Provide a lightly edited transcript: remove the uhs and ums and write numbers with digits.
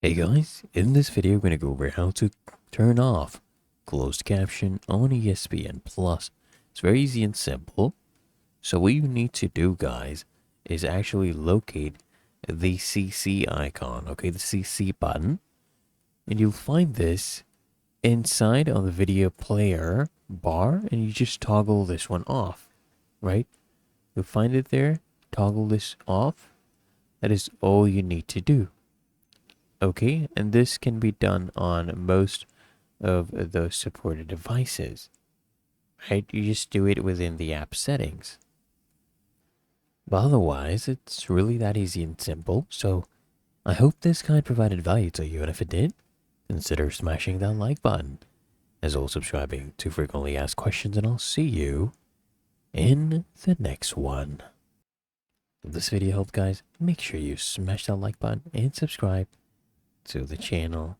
Hey guys, in this video we're going to go over how to turn off closed caption on ESPN Plus. It's very easy and simple. So what you need to do, guys, is actually locate the CC icon, okay, the CC button, and you'll find this inside of the video player bar, and you just toggle this one off, right? You'll find it there, toggle this off. That is all you need to do. Okay, and this can be done on most of those supported devices, right? You just do it within the app settings. But otherwise, it's really that easy and simple. So I hope this guide provided value to you, and if it did, consider smashing that like button, as well as subscribing to frequently asked questions, and I'll see you in the next one. If this video helped, guys, make sure you smash that like button and subscribe to the channel.